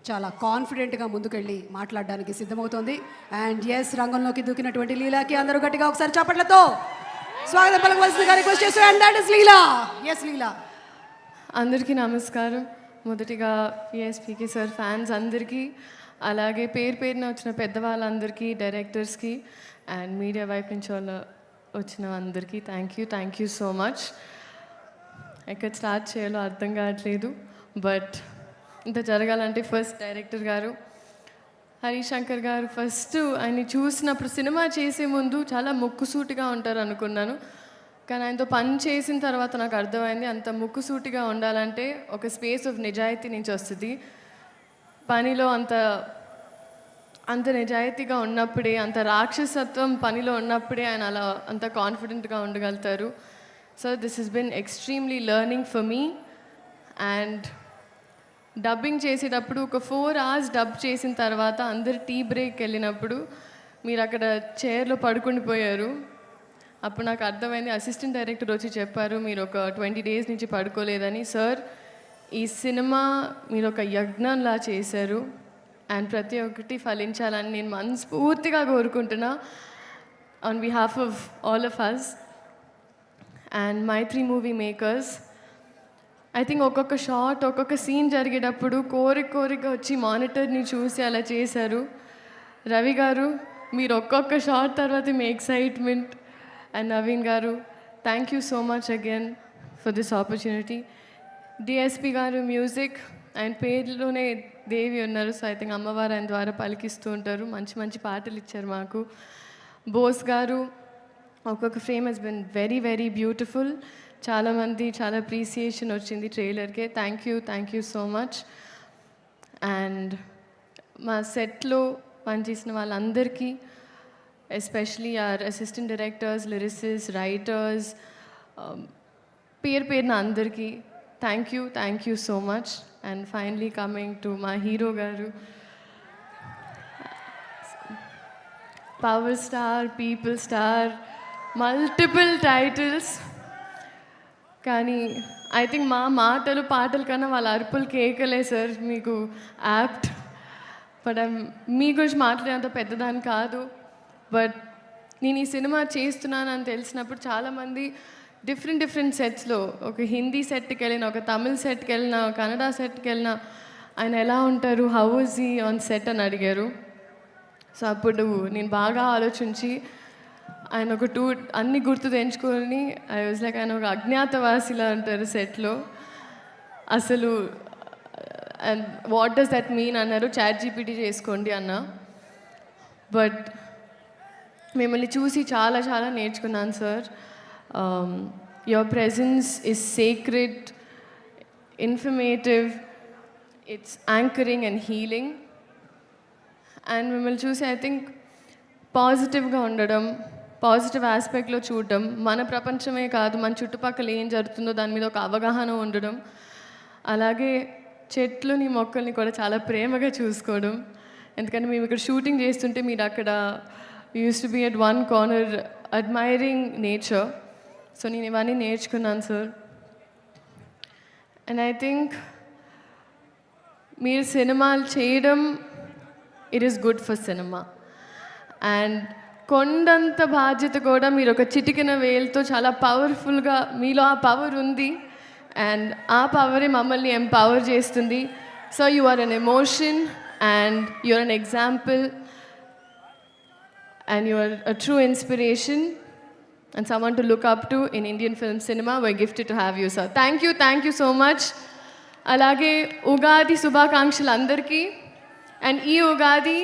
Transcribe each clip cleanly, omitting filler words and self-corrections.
చాలా కాన్ఫిడెంట్గా ముందుకెళ్ళి మాట్లాడడానికి సిద్ధమవుతోంది. అండ్ ఎస్, రంగంలోకి దూకినటువంటి లీలాకి అందరూ గట్టిగా ఒకసారి చప్పట్లతో స్వాగతం పలకవలసిందిగా రిక్వెస్ట్ చేస్తూ, and that is Leela. Yes Leela. అందరికీ నమస్కారం. మొదటిగా పిఎస్పీకి సార్ ఫ్యాన్స్ అందరికీ, అలాగే పేరు పేరున వచ్చిన పెద్దవాళ్ళందరికీ, డైరెక్టర్స్కి అండ్ మీడియా వైపు నుంచి వచ్చిన అందరికీ థ్యాంక్ యూ సో మచ్. ఎక్కడ స్టార్ట్ చేయాలో అర్థం కావట్లేదు. బట్ ఇంత జరగాలంటే ఫస్ట్ డైరెక్టర్ గారు హరిశంకర్ గారు, ఫస్ట్ ఆయన్ని చూసినప్పుడు సినిమా చేసే ముందు చాలా ముక్కుసూటిగా ఉంటారు అనుకున్నాను. కానీ ఆయనతో పని చేసిన తర్వాత నాకు అర్థమైంది, అంత ముక్కుసూటిగా ఉండాలంటే ఒక స్పేస్ ఆఫ్ నిజాయితీ నుంచి వస్తుంది. పనిలో అంత నిజాయితీగా ఉన్నప్పుడే, అంత రాక్షసత్వం పనిలో ఉన్నప్పుడే ఆయన అలా అంత కాన్ఫిడెంట్గా ఉండగలుగుతారు. So this has been extremely learning for me. And dubbing చేసేటప్పుడు ఒక 4 hours డబ్ చేసిన తర్వాత అందరు టీ బ్రేక్ వెళ్ళినప్పుడు మీరు అక్కడ చైర్లో పడుకుండిపోయారు. అప్పుడు నాకు అర్థమైంది. అసిస్టెంట్ డైరెక్టర్ వచ్చి చెప్పారు, మీరు ఒక 20 days నుంచి పడుకోలేదని. సార్, ఈ సినిమా మీరు ఒక యజ్ఞంలా చేశారు అండ్ ప్రతి ఒక్కటి ఫలించాలని నేను మనస్ఫూర్తిగా కోరుకుంటున్నా on behalf of all of us and Mythri movie makers. I think ఒక్కొక్క షాట్, ఒక్కొక్క సీన్ జరిగేటప్పుడు కోరిక వచ్చి మానిటర్ని చూసి అలా చేశారు. రవి గారు, మీరు ఒక్కొక్క షాట్ తర్వాత మీ ఎక్సైట్మెంట్. అండ్ నవీన్ గారు, thank you so much again for this opportunity. DSP గారు మ్యూజిక్, ఆయన పేరులోనే దేవి ఉన్నారు. సో ఐ థింక్ అమ్మవారు ఆయన ద్వారా పలికిస్తూ ఉంటారు. మంచి మంచి పాటలు ఇచ్చారు మాకు. బోస్ గారు, ఒక్కొక్క frame has been very very beautiful. చాలామంది చాలా అప్రిసియేషన్ వచ్చింది ట్రైలర్కే. Thank you so much. And మా సెట్లో పనిచేసిన వాళ్ళందరికీ, especially our assistant directors, lyricist, writers, పేరున అందరికీ thank you so much. And finally coming to మా hero garu, power star, people star, multiple titles. కానీ ఐ థింక్ మా మాటలు పాటల కన్నా వాళ్ళ అరుపులు కేకలే సార్ మీకు యాప్ట్. బట్ మీ గురించి మాట్లాడేంత పెద్దదాన్ని కాదు. బట్ నేను ఈ సినిమా చేస్తున్నానని తెలిసినప్పుడు చాలామంది డిఫరెంట్ సెట్స్లో, ఒక హిందీ సెట్కి వెళ్ళిన, ఒక తమిళ్ సెట్కి వెళ్ళిన, కన్నడ సెట్కి వెళ్ళిన, ఆయన ఎలా ఉంటారు, how is he on set అని అడిగారు. సో అప్పుడు నేను బాగా ఆలోచించి ఆయన ఒక అన్ని గుర్తు తెంచుకొని, ఐ వాజ్ లైక్, ఆయన ఒక అజ్ఞాతవాసిలా ఉంటారు సెట్లో. అసలు and what does that mean అన్నారు. ChatGPT చేసుకోండి అన్న. బట్ మిమ్మల్ని చూసి చాలా నేర్చుకున్నాను sir. Your presence is sacred, informative, it's anchoring and healing. And మిమ్మల్ని చూసి ఐ థింక్ పాజిటివ్గా ఉండడం, పాజిటివ్ ఆస్పెక్ట్లో చూడడం, మన ప్రపంచమే కాదు మన చుట్టుపక్కల ఏం జరుగుతుందో దాని మీద ఒక అవగాహన ఉండడం, అలాగే చెట్లుని మొక్కల్ని కూడా చాలా ప్రేమగా చూసుకోవడం. ఎందుకంటే మేము ఇక్కడ షూటింగ్ చేస్తుంటే మీరు అక్కడ used to be at one corner admiring nature. So నేను ఇవన్నీ నేర్చుకున్నాను సార్. అండ్ ఐ థింక్ మీరు సినిమాలు చేయడం, it is good for cinema. And కొండంత బాధ్యత కూడా మీరు ఒక చిటికిన వేలుతో చాలా పవర్ఫుల్గా, మీలో ఆ పవర్ ఉంది అండ్ ఆ పవరే మమ్మల్ని ఎంపవర్ చేస్తుంది. So you are an emotion and you are an example and you are a true inspiration and someone to look up to in Indian film cinema. We're gifted to have you sir. Thank you so much. అలాగే ఉగాది శుభాకాంక్షలు అందరికీ. And ఈ ఉగాది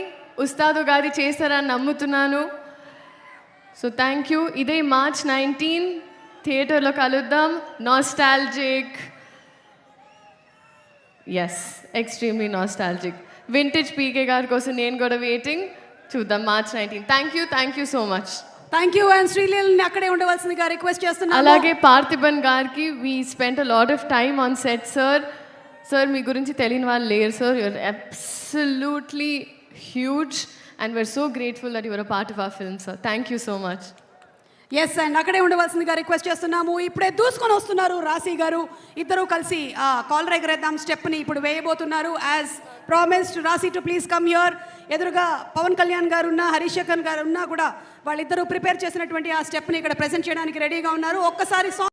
ఉస్తాద్ ఉగాది చేస్తారని నమ్ముతున్నాను. So thank you. ఇదే March 19 థియేటర్లో కలుద్దాం. Nostalgic, yes, extremely nostalgic. Vintage PK garu కోసం నేను కూడా వెయిటింగ్. చూద్దాం March 19. Thank you so much. Thank you. అండ్ శ్రీలీలని అక్కడే ఉండవలసిందిగా రిక్వెస్ట్ చేస్తున్నాను. అలాగే పార్థిబన్ గారికి, we spent a lot of time on set sir. Sir మీ గురించి తెలియని వాళ్ళు లేరు sir. You're absolutely huge and we're so grateful that you were a part of our film, sir. Thank you so much. Yes and అక్కడే ఉండవలసిందిగా request చేస్తున్నాము. ఇప్పుడే దూసుకొని వస్తున్నారు రాశి గారు. ఇద్దరు కలిసి కాలర్ ఎగరేద్దాం స్టెప్ని ఇప్పుడు వేయబోతున్నారు. యాజ్ ప్రామిస్డ్ రాశి టు ప్లీజ్ కమ్ హియర్. ఎదురుగా పవన్ కళ్యాణ్ గారు ఉన్నా, హరీష్ శంకర్ గారు ఉన్నా కూడా వాళ్ళిద్దరూ ప్రిపేర్ చేసినటువంటి ఆ స్టెప్ని ఇక్కడ ప్రెజెంట్ చేయడానికి రెడీగా ఉన్నారు. ఒక్కసారి